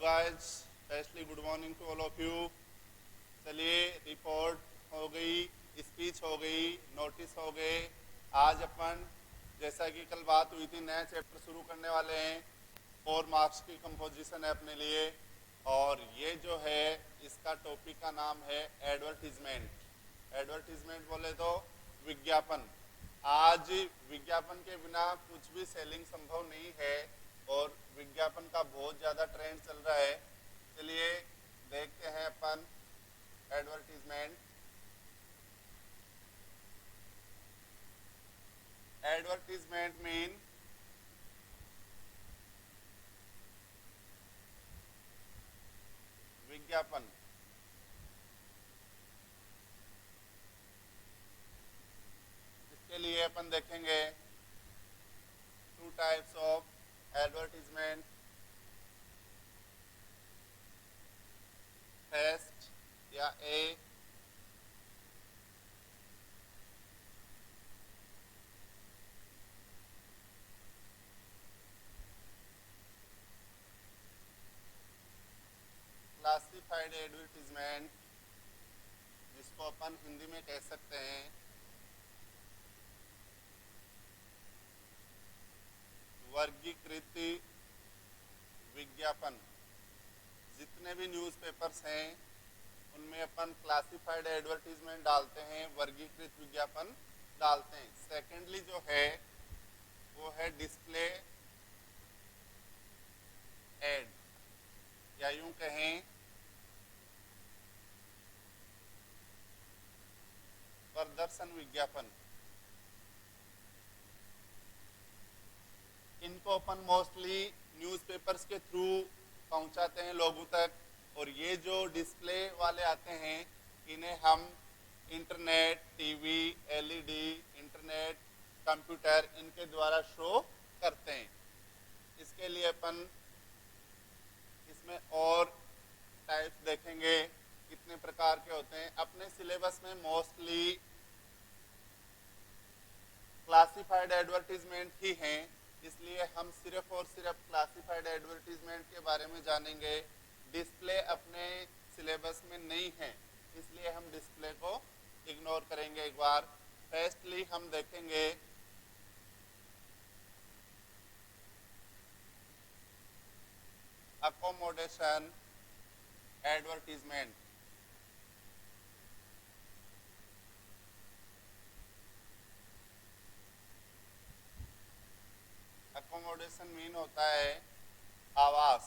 guys, firstly good morning to all of you. चलिए report हो गई, स्पीच हो गई, नोटिस हो गए। आज अपन जैसा कि कल बात हुई थी नया चैप्टर शुरू करने वाले हैं। 4 मार्क्स की कंपोजिशन है अपने लिए और ये जो है इसका टॉपिक का नाम है एडवर्टीजमेंट। एडवर्टीजमेंट बोले तो विज्ञापन। आज विज्ञापन के बिना कुछ भी सेलिंग संभव नहीं है और विज्ञापन का बहुत ज़्यादा ट्रेंड चल रहा है। चलिए देखते हैं अपन एडवर्टीजमेंट। एडवर्टीजमेंट मीन विज्ञापन। इसके लिए अपन देखेंगे 2 टाइप्स ऑफ एडवर्टीजमेंट। फर्स्ट या ए क्लासिफाइड एडवर्टीजमेंट, जिसको अपन हिंदी में कह सकते हैं वर्गीकृत विज्ञापन। जितने भी न्यूज़पेपर्स हैं उनमें अपन क्लासिफाइड एडवर्टीजमेंट डालते हैं, वर्गीकृत विज्ञापन डालते हैं। सेकेंडली जो है वो है डिस्प्ले एड, या यूं कहें प्रदर्शन विज्ञापन। इनको अपन मोस्टली न्यूज़पेपर्स के थ्रू पहुंचाते हैं लोगों तक, और ये जो डिस्प्ले वाले आते हैं इन्हें हम internet, TV, LED, internet, computer इनके द्वारा शो करते हैं। इसके लिए अपन इसमें और टाइप्स देखेंगे कितने प्रकार के होते हैं। अपने सिलेबस में मोस्टली क्लासिफाइड एडवर्टीजमेंट ही हैं, इसलिए हम सिर्फ और सिर्फ क्लासिफाइड एडवर्टीजमेंट के बारे में जानेंगे। डिस्प्ले अपने सिलेबस में नहीं है, इसलिए हम डिस्प्ले को इग्नोर करेंगे एक बार। फर्स्टली हम देखेंगे अकोमोडेशन एडवर्टीजमेंट। अकोमोडेशन मीन होता है आवास।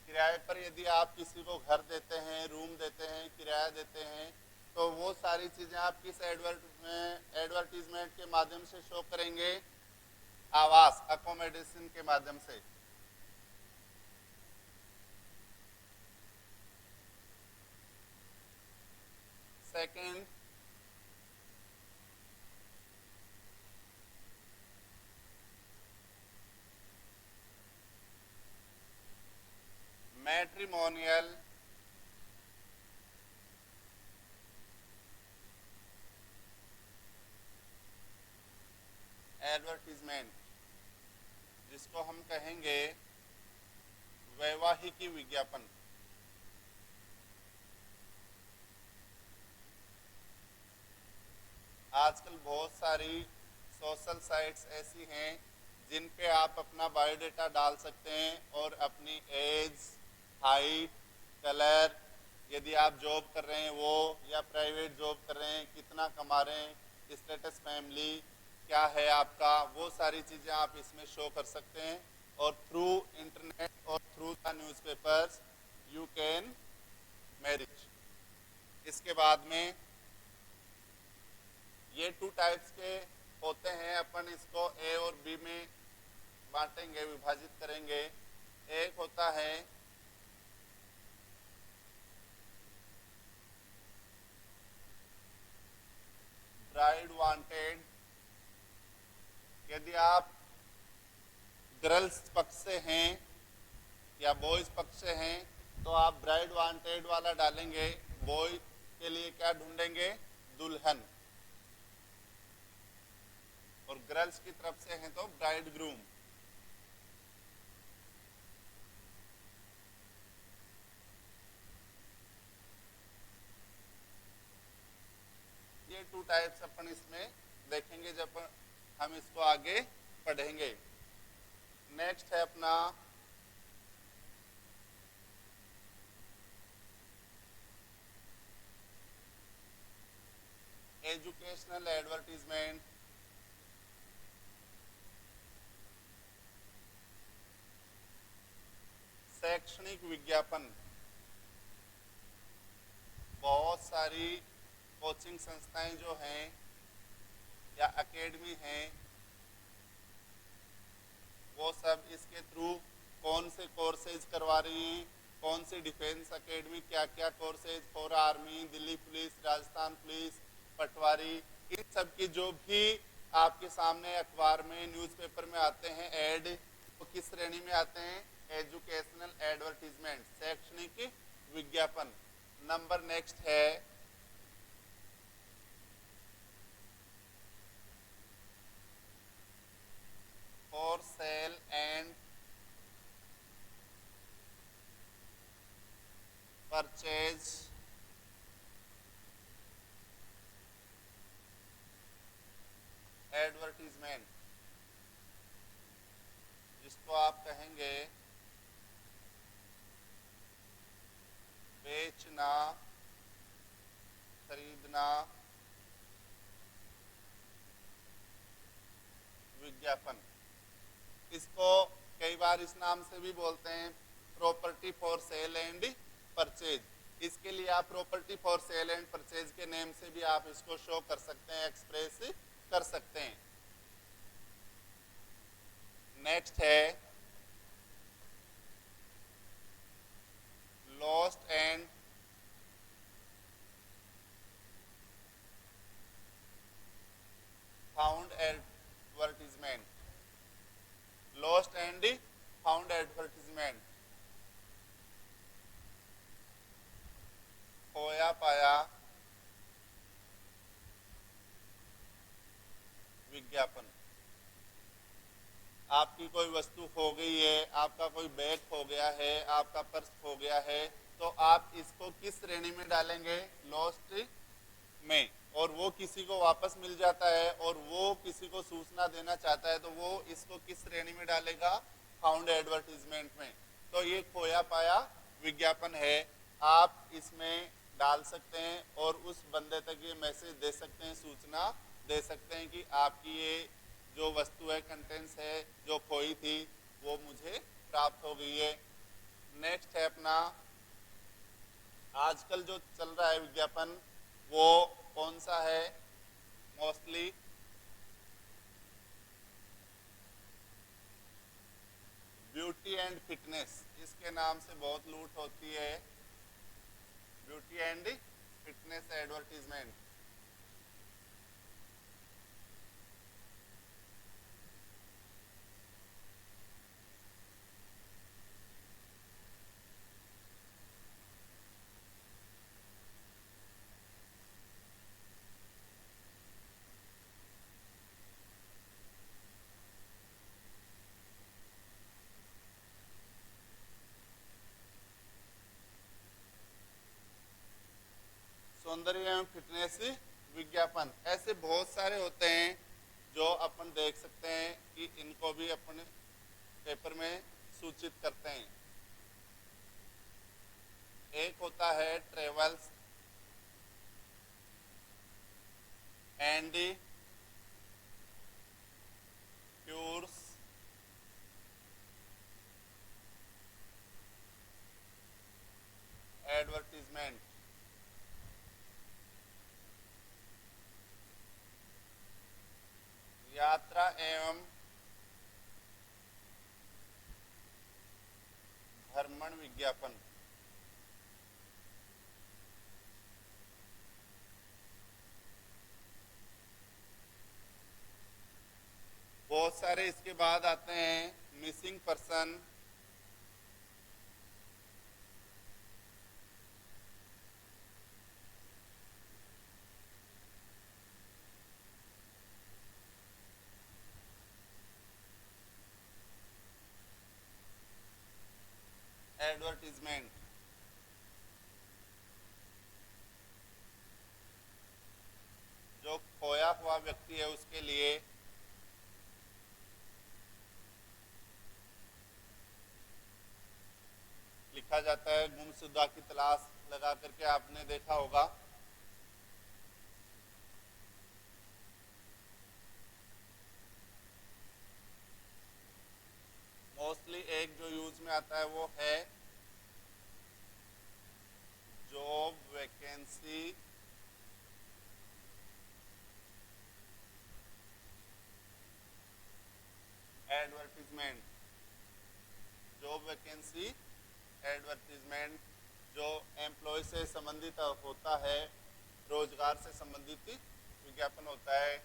किराए पर यदि आप किसी को घर देते हैं, रूम देते हैं, किराया देते हैं, तो वो सारी चीजें आप किस एडवर्टीजमेंट के माध्यम से शो करेंगे? आवास, अकोमोडेशन के माध्यम से। सेकंड, मैट्रिमोनियल एडवर्टीजमेंट, जिसको हम कहेंगे वैवाहिक विज्ञापन। आजकल बहुत सारी सोशल साइट्स ऐसी हैं जिन पे आप अपना बायोडाटा डाल सकते हैं और अपनी एज, हाइट, कलर, यदि आप जॉब कर रहे हैं वो, या प्राइवेट जॉब कर रहे हैं, कितना कमा रहे हैं, स्टेटस फैमिली क्या है आपका, वो सारी चीज़ें आप इसमें शो कर सकते हैं। और थ्रू इंटरनेट और through the newspapers you can marriage. इसके बाद में ये 2 टाइप्स के होते हैं। अपन इसको ए और बी में बांटेंगे, विभाजित करेंगे। एक होता है ब्राइड वांटेड। यदि आप गर्ल्स पक्ष से हैं या बॉयज पक्ष से हैं तो आप ब्राइड वांटेड वाला डालेंगे। बॉय के लिए क्या ढूंढेंगे? दुल्हन। और गर्ल्स की तरफ से हैं तो ब्राइड ग्रूम। के 2 टाइप्स अपन इसमें देखेंगे जब हम इसको आगे पढ़ेंगे। नेक्स्ट है अपना एजुकेशनल एडवर्टीजमेंट। शैक्षणिक विज्ञापन। बहुत सारी कोचिंग संस्थाएं जो हैं या एकेडमी हैं वो सब इसके थ्रू कौन से कोर्सेज करवा रही हैं, कौन सी डिफेंस एकेडमी क्या क्या courses for army, Delhi police, Rajasthan police, पटवारी, इन सब की जो भी आपके सामने अखबार में न्यूज़पेपर में आते हैं ऐड, वो किस श्रेणी में आते हैं? एजुकेशनल एडवर्टीजमेंट, शैक्षणिक विज्ञापन। नंबर नेक्स्ट है for sale and purchase advertisement, जिसको आप कहेंगे बेचना, खरीदना विज्ञापन। इसको कई बार इस नाम से भी बोलते हैं property for sale and purchase. इसके लिए आप property for sale and purchase के नेम से भी आप इसको शो कर सकते हैं, एक्सप्रेस कर सकते हैं। नेक्स्ट है lost and found advertisement. Lost and found advertisement, खोया पाया विज्ञापन। आपकी कोई वस्तु खो गई है, आपका कोई बैग खो गया है, आपका पर्स खो गया है, तो आप इसको किस श्रेणी में डालेंगे? लॉस्ट में। और वो किसी को वापस मिल जाता है और वो किसी को सूचना देना चाहता है तो वो इसको किस श्रेणी में डालेगा? फाउंड एडवर्टीजमेंट में। तो ये खोया पाया विज्ञापन है, आप इसमें डाल सकते हैं और उस बंदे तक ये मैसेज दे सकते हैं, सूचना दे सकते हैं कि आपकी ये जो वस्तु है, कंटेंट्स है जो खोई थी, वो मुझे प्राप्त हो गई है। नेक्स्ट है अपना आजकल जो चल रहा है विज्ञापन, वो कौन सा है? मोस्टली ब्यूटी एंड फिटनेस, इसके नाम से बहुत लूट होती है। Beauty and fitness advertisement. सौंदर्य एवं फिटनेस विज्ञापन, ऐसे बहुत सारे होते हैं जो अपन देख सकते हैं कि इनको भी अपने पेपर में सूचित करते हैं। एक होता है ट्रेवल्स एंड टूर्स एडवर्टीजमेंट। यात्रा एवं भ्रमण विज्ञापन। बहुत सारे इसके बाद आते हैं मिसिंग पर्सन एडवर्टीजमेंट। व्यक्ति है उसके लिए लिखा जाता है। गुमशुदा की तलाश लगा करके आपने देखा होगा। मोस्टली एक जो यूज में आता है वो है job vacancy advertisement. Job vacancy advertisement जो एम्प्लॉय से संबंधित होता है, रोजगार से संबंधित विज्ञापन होता है।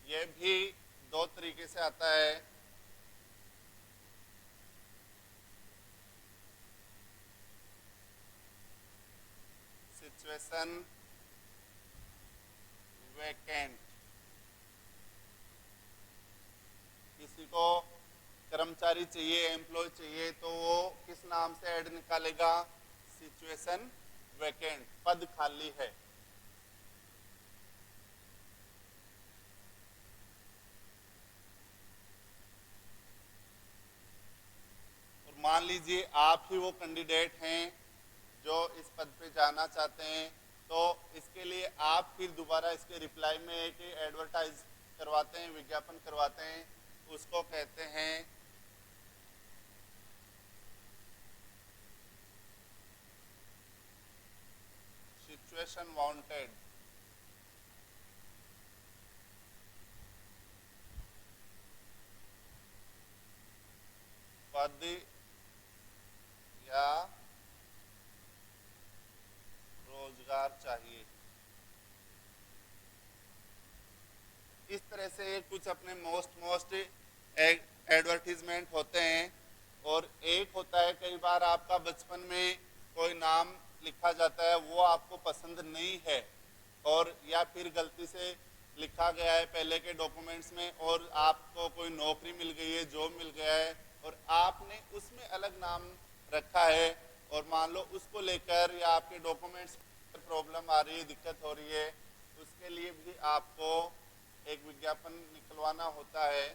ये भी दो तरीके से आता है। सिचुएशन वैकेंट, किसी को कर्मचारी चाहिए, एम्प्लॉय चाहिए, तो वो किस नाम से ऐड निकालेगा? सिचुएशन वैकेंट, पद खाली है। और मान लीजिए आप ही वो कैंडिडेट हैं जो इस पद पे जाना चाहते हैं, तो इसके लिए आप फिर दोबारा इसके रिप्लाई में एक एडवर्टाइज करवाते हैं, विज्ञापन करवाते हैं। उसको कहते हैं सिचुएशन वांटेड। पद या रोजगार चाहिए। इस तरह से कुछ अपने मोस्ट एडवर्टीजमेंट होते हैं। और एक होता है कई बार आपका बचपन में कोई नाम लिखा जाता है, वो आपको पसंद नहीं है, और या फिर गलती से लिखा गया है पहले के डॉक्यूमेंट्स में, और आपको कोई नौकरी मिल गई है, जॉब मिल गया है, और आपने उसमें अलग नाम रखा है, और मान लो उसको लेकर या आपके डॉक्यूमेंट्स पर प्रॉब्लम आ रही है, दिक्कत हो रही है, उसके लिए भी आपको एक विज्ञापन निकलवाना होता है।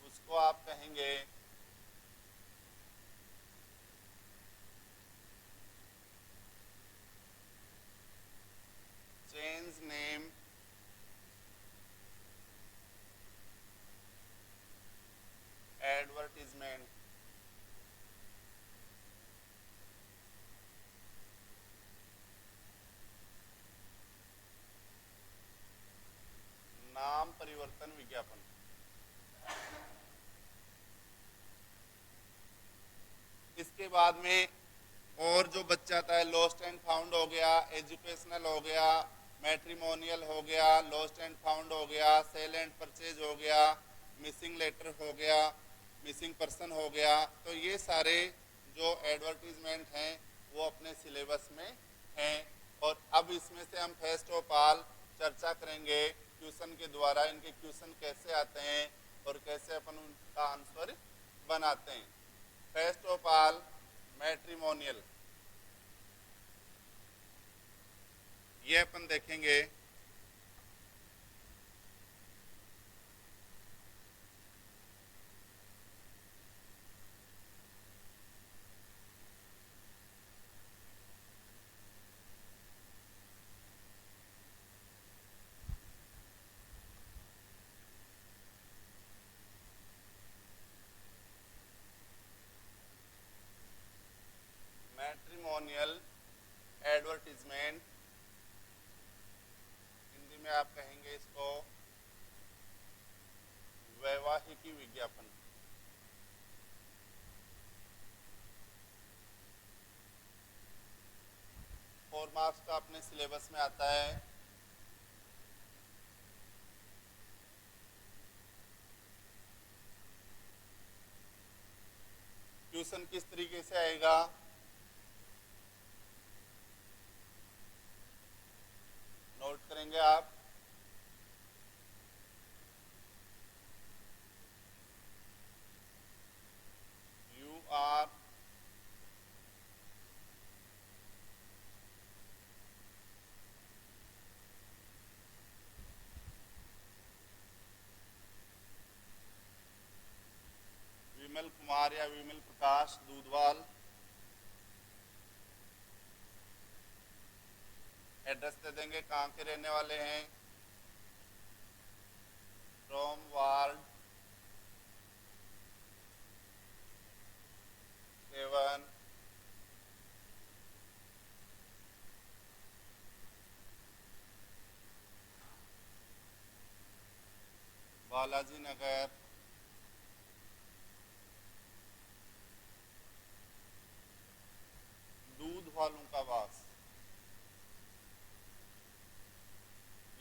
उसको आप कहेंगे चेंज नेम एडवर्टीजमेंट। नाम परिवर्तन विज्ञापन। इसके बाद में और जो बच जाता है, लॉस्ट एंड फाउंड हो गया, एजुकेशनल हो गया, मैट्रिमोनियल हो गया, लॉस्ट एंड फाउंड हो गया, सेल एंड परचेज हो गया, मिसिंग लेटर हो गया, मिसिंग पर्सन हो गया। तो ये सारे जो एडवर्टीजमेंट हैं वो अपने सिलेबस में हैं। और अब इसमें से हम फर्स्ट ऑफ ऑल चर्चा करेंगे क्वेश्चन के द्वारा, इनके क्वेश्चन कैसे आते हैं और कैसे अपन उनका आंसर बनाते हैं। फर्स्ट ऑफ ऑल मैट्रिमोनियल, ये अपन देखेंगे। मैट्रिमोनियल एडवर्टीजमेंट, हिंदी में आप कहेंगे इसको वैवाहिकी विज्ञापन। 4 मार्क्स का अपने सिलेबस में आता है। ट्यूशन किस तरीके से आएगा? विमल कुमार या विमल प्रकाश दूधवाल। एड्रेस दे देंगे, कहाँ के रहने वाले हैं। फ्रॉम वार्ड 7, बालाजी नगर, दूध वालों का वास।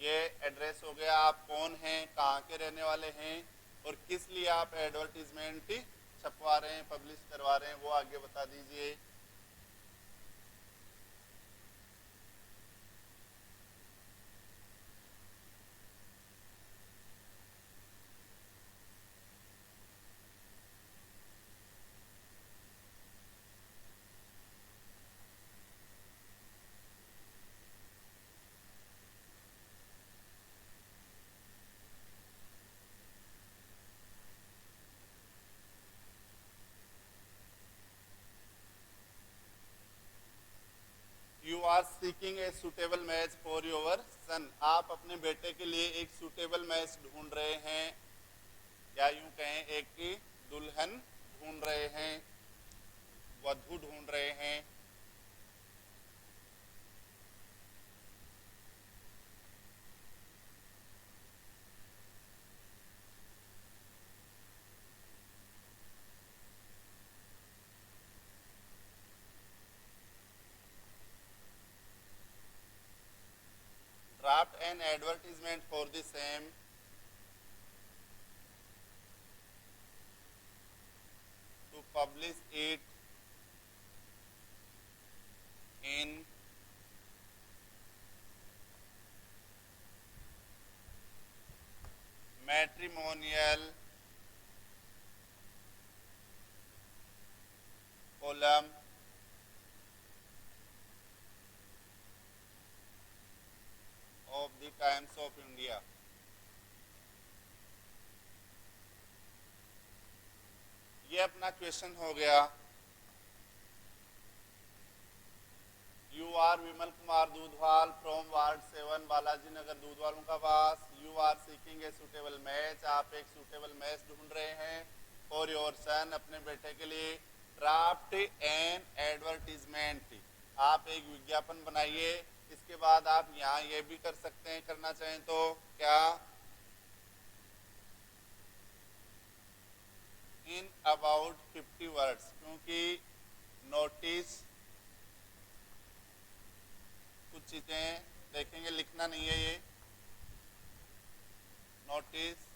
ये एड्रेस हो गया, आप कौन हैं, कहाँ के रहने वाले हैं और किस लिए आप एडवर्टीजमेंट छपवा रहे हैं, पब्लिश करवा रहे हैं, वो आगे बता दीजिए। You are seeking a suitable match for your son. आप अपने बेटे के लिए एक सुटेबल मैच ढूंढ रहे हैं, या यूं कहें एक की दुल्हन ढूंढ रहे हैं, वधू ढूंढ रहे हैं। Draft an advertisement for the same to publish it in matrimonial column of the Times of India। ये अपना क्वेश्चन हो गया। You are Vimal Kumar Dudhwal from ward 7 Balaji Nagar दूधवालों का वास। You are seeking a suitable match. आप एक सुटेबल मैच ढूंढ रहे हैं फॉर योर सन, अपने बेटे के लिए। Draft an advertisement. आप एक विज्ञापन बनाइए। इसके बाद आप यहाँ ये भी कर सकते हैं, करना चाहें तो क्या, इन अबाउट 50 वर्ड्स, क्योंकि नोटिस कुछ चीजें देखेंगे, लिखना नहीं है ये। Notice,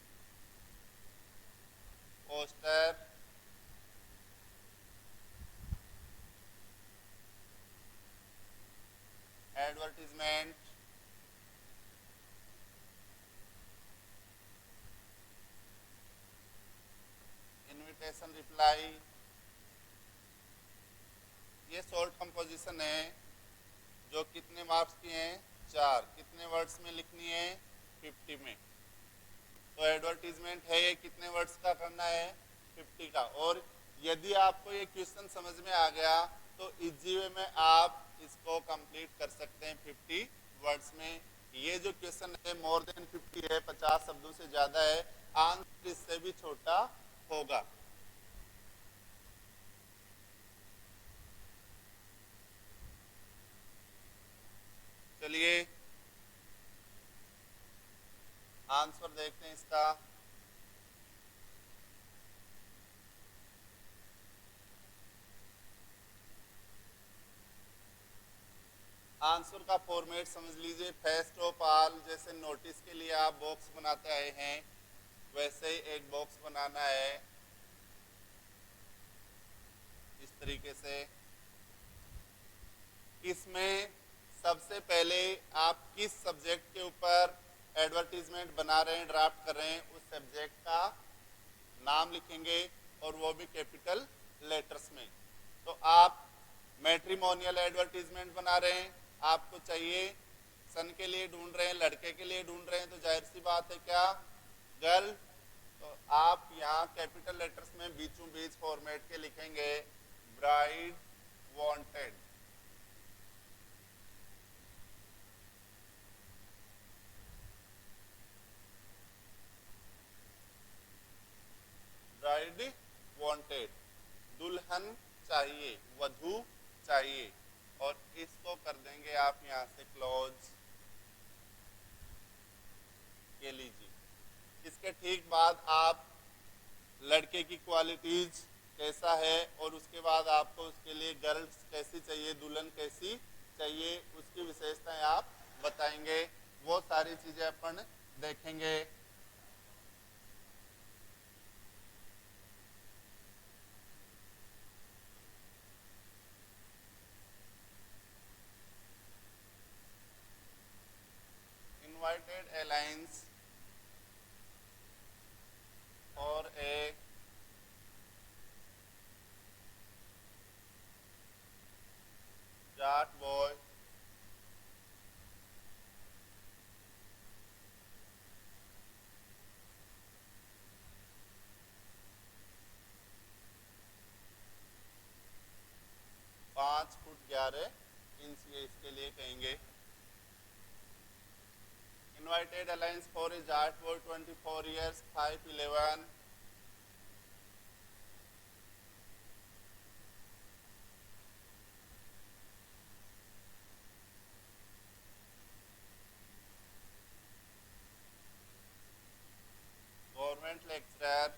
poster, advertisement, invitation reply, ये शॉर्ट कंपोजिशन है जो कितने मार्क्स की हैं, 4। कितने वर्ड्स में लिखनी है, 50 में। तो एडवर्टीजमेंट है ये कितने वर्ड्स का करना है, 50 का। और यदि आपको ये क्वेश्चन समझ में आ गया तो इजी वे में आप इसको कंप्लीट कर सकते हैं 50 वर्ड्स में। ये जो क्वेश्चन है मोर देन 50 है, 50 शब्दों से ज्यादा है, आंसर इससे भी छोटा होगा। चलिए आंसर देखते हैं इसका। आंसर का फॉर्मेट समझ लीजिए। फर्स्ट ऑफ ऑल, जैसे नोटिस के लिए आप बॉक्स बनाते आए हैं, वैसे ही एक बॉक्स बनाना है इस तरीके से। इसमें सबसे पहले आप किस सब्जेक्ट के ऊपर एडवर्टीजमेंट बना रहे हैं, ड्राफ्ट कर रहे हैं, उस सब्जेक्ट का नाम लिखेंगे, और वो भी कैपिटल लेटर्स में। तो आप मैट्रिमोनियल एडवर्टीजमेंट बना रहे हैं, आपको चाहिए, सन के लिए ढूंढ रहे हैं, लड़के के लिए ढूंढ रहे हैं, तो जाहिर सी बात है क्या, गर्ल। तो आप यहाँ कैपिटल लेटर्स में बीचों बीच फॉर्मेट के लिखेंगे ब्राइड वांटेड। ब्राइड वांटेड, दुल्हन चाहिए, वधू चाहिए। और इसको कर देंगे आप यहां से क्लोज के लीजिए। इसके ठीक बाद आप लड़के की क्वालिटीज कैसा है और उसके बाद आपको उसके लिए गर्ल्स कैसी चाहिए, दुल्हन कैसी चाहिए, उसकी विशेषताएं आप बताएंगे। वो सारी चीजें अपन देखेंगे। Invited alliance or a Jat boy पाँच फुट 11 इंच, ये इसके लिए कहेंगे। Invited alliance for a Jat boy 24 years 5'11". Government lecturer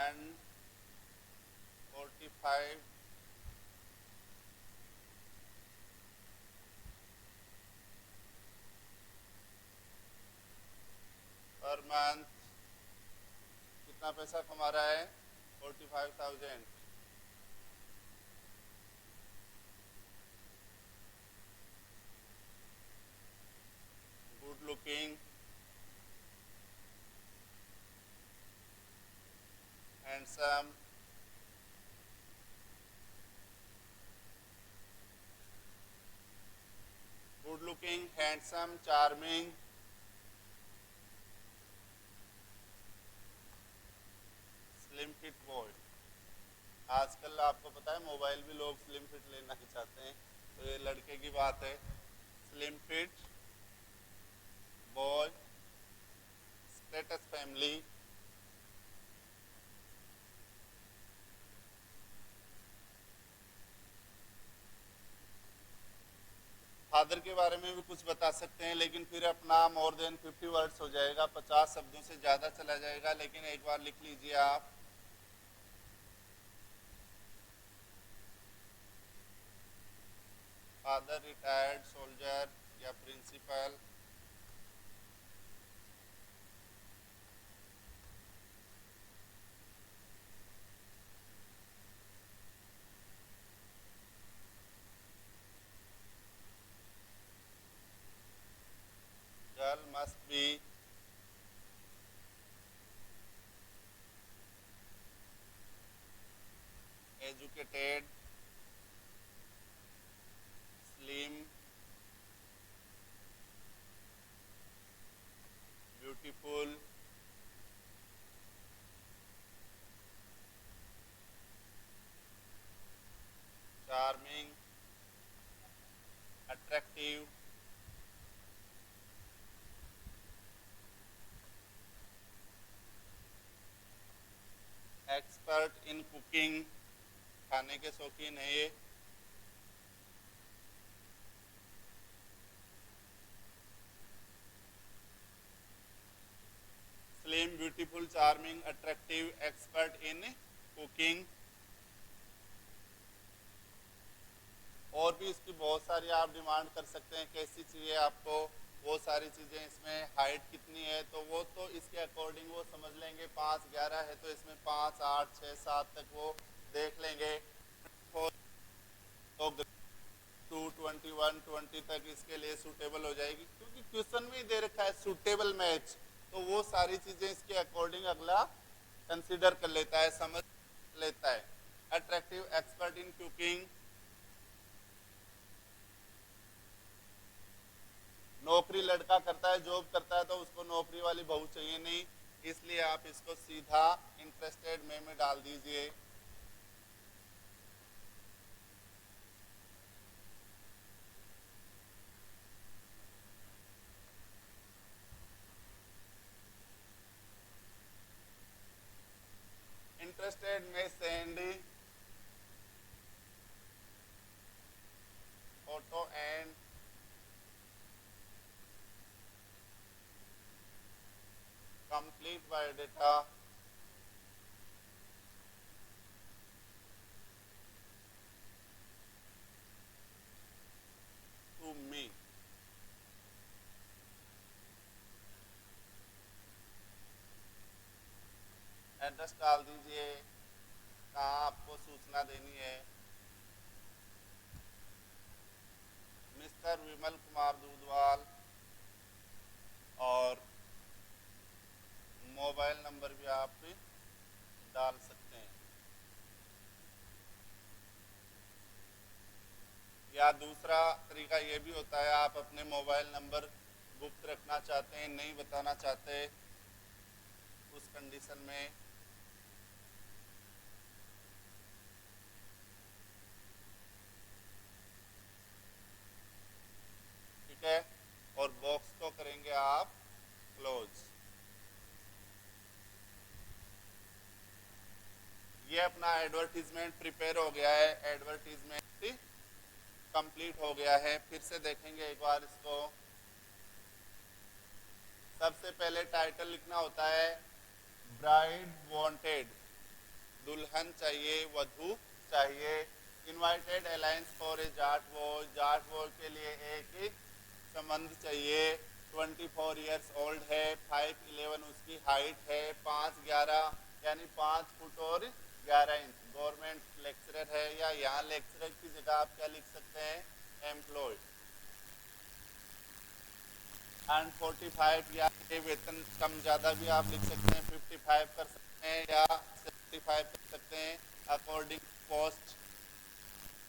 and 45 per month. कितना पैसा कमा रहा है? 45,000। Good looking, handsome, good looking, handsome, charming, slim fit boy. आजकल आपको पता है मोबाइल भी लोग स्लिम फिट लेना ही चाहते हैं, तो ये लड़के की बात है। Slim fit boy, status family, father के बारे में भी कुछ बता सकते हैं, लेकिन फिर अपना मोर देन 50 वर्ड्स हो जाएगा, 50 शब्दों से ज़्यादा चला जाएगा। लेकिन एक बार लिख लीजिए आप, फादर रिटायर्ड सोल्जर या principal, girl must be educated, slim, beautiful, charming, attractive, expert in cooking, खाने के शौकीन है ये, slim, beautiful, charming, attractive, expert in cooking. और भी इसकी बहुत सारी आप डिमांड कर सकते हैं, कैसी चाहिए आपको, वो सारी चीज़ें। इसमें हाइट कितनी है तो वो तो इसके अकॉर्डिंग वो समझ लेंगे। 5'11" है तो इसमें 5, 8, 6, 7 तक वो देख लेंगे। तो 221, 20 तक इसके लिए सूटेबल हो जाएगी, क्योंकि क्वेश्चन में ही दे रखा है सूटेबल मैच। तो वो सारी चीज़ें इसके अकॉर्डिंग अगला कंसिडर कर लेता है, समझ लेता है। अट्रैक्टिव, एक्सपर्ट इन कुकिंग, नौकरी लड़का करता है, जॉब करता है, तो नौकरी वाली बहू चाहिए नहीं, इसलिए आप इसको सीधा इंटरेस्टेड में डाल दीजिए। इंटरेस्टेड में send photo and complete biodata to me. Address डाल दीजिए, कहाँ आपको सूचना देनी है। मिस्टर विमल कुमार दूधवाल, और मोबाइल नंबर भी आप डाल सकते हैं। या दूसरा तरीका ये भी होता है, आप अपने मोबाइल नंबर गुप्त रखना चाहते हैं, नहीं बताना चाहते, उस कंडीशन में ठीक है, और बॉक्स को करेंगे आप क्लोज। ये अपना एडवर्टीजमेंट प्रिपेयर हो गया है, एडवर्टीजमेंट कंप्लीट हो गया है। फिर से देखेंगे एक बार इसको। सबसे पहले टाइटल लिखना होता है ब्राइड वांटेड, दुल्हन चाहिए, वधू चाहिए। Invited alliance for a Jat war, Jat war के लिए एक संबंध चाहिए। 24 ईयर्स ओल्ड है, 5'11" उसकी हाइट है, 5'11" यानी 5 फुट और 11 इंच। गवर्नमेंट लेक्चरर है, या यहाँ लेक्चरर की जगह आप क्या लिख सकते हैं, एम्प्लॉयड। एंड 45 या वेतन कम ज़्यादा भी आप लिख सकते हैं, 55 कर सकते हैं या 75 कर सकते हैं अकॉर्डिंग पोस्ट।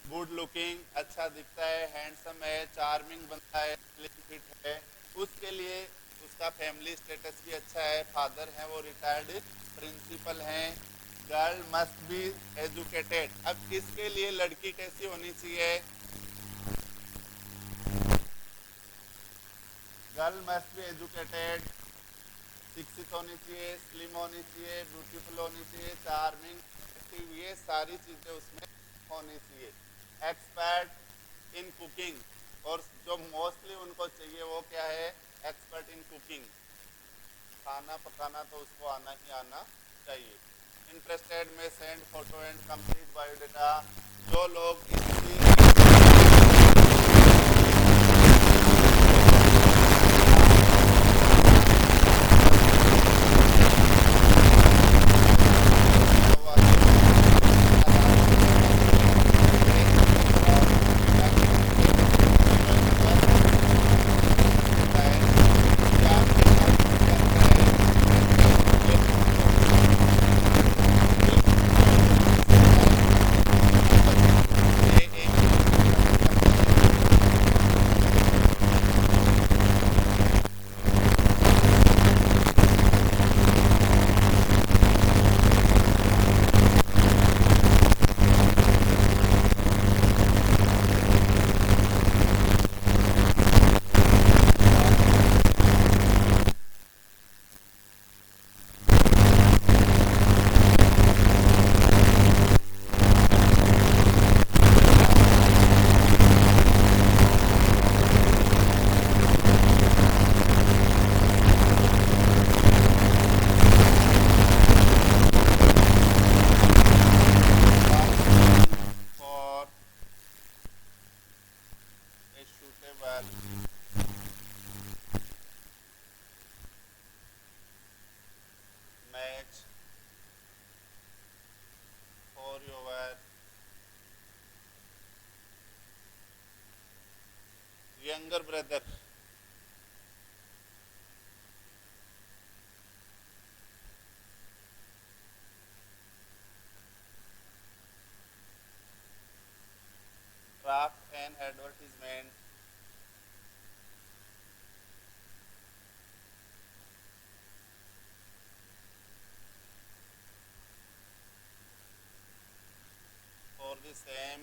गुड लुकिंग, अच्छा दिखता है, हैंडसम है, चार्मिंग बनता है, स्लिम फिट है। उसके लिए उसका फैमिली स्टेटस भी अच्छा है, फादर हैं वो रिटायर्ड प्रिंसिपल हैं। गर्ल मस्ट बी एजुकेटेड, अब इसके लिए लड़की कैसी होनी चाहिए, गर्ल मस्ट बी एजुकेटेड, शिक्षित होनी चाहिए, स्लिम होनी चाहिए, ब्यूटीफुल होनी चाहिए, चार्मिंग, एक्टिव, ये सारी चीज़ें उसमें होनी चाहिए। एक्सपर्ट इन कुकिंग, और जो मोस्टली उनको चाहिए वो क्या है, एक्सपर्ट इन कुकिंग, खाना पकाना तो उसको आना ही आना चाहिए। इंटरेस्टेड में send photo and complete biodata. जो लोग इसकी younger brother. Draft an advertisement the same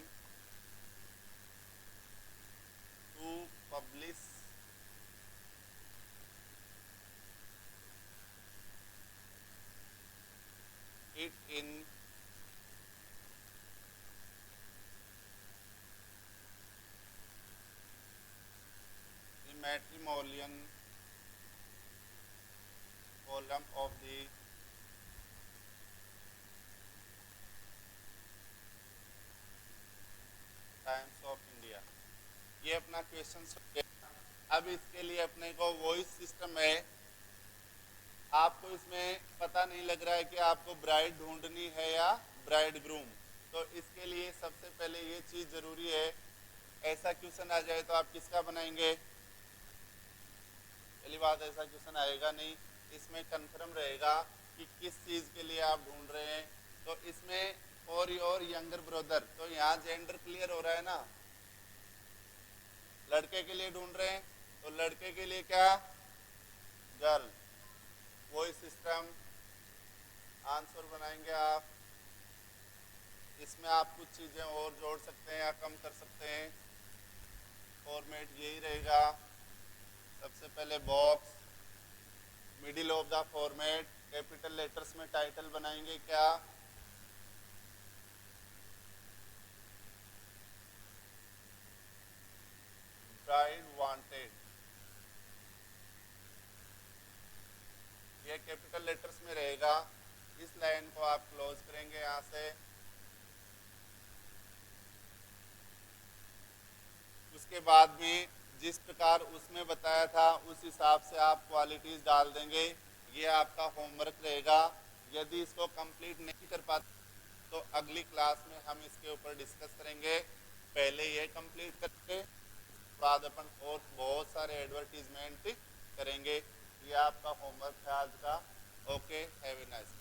to publish it in the matrimonial column of the times of India. ये अपना क्वेश्चन हो गया। अब इसके लिए अपने को वॉइस सिस्टम है। आपको इसमें पता नहीं लग रहा है कि आपको ब्राइड ढूंढनी है या ब्राइड ग्रूम, तो इसके लिए सबसे पहले ये चीज जरूरी है। ऐसा क्वेश्चन आ जाए तो आप किसका बनाएंगे? पहली बात, ऐसा क्वेश्चन आएगा नहीं। इसमें कन्फर्म रहेगा कि किस चीज के लिए आप ढूंढ रहे हैं। तो इसमें और योर यंगर ब्रदर, तो यहाँ जेंडर क्लियर हो रहा है ना, लड़के के लिए ढूंढ रहे हैं, तो लड़के के लिए क्या? गर्ल। वॉइस सिस्टम आंसर बनाएंगे आप। इसमें आप कुछ चीजें और जोड़ सकते हैं या कम कर सकते हैं। फॉर्मेट यही रहेगा। सबसे पहले box, middle of the format, capital letters में टाइटल बनाएंगे क्या? ब्राइड वांटेड, ये कैपिटल लेटर्स में रहेगा। इस लाइन को आप क्लोज करेंगे यहां से। उसके बाद में जिस प्रकार उसमें बताया था उस हिसाब से आप क्वालिटीज डाल देंगे। ये आपका होमवर्क रहेगा। यदि इसको कंप्लीट नहीं कर पाते तो अगली क्लास में हम इसके ऊपर डिस्कस करेंगे। पहले ये कंप्लीट करके बाद अपन और बहुत सारे एडवर्टीजमेंट करेंगे। ये आपका होमवर्क है आज का। Okay, have a nice.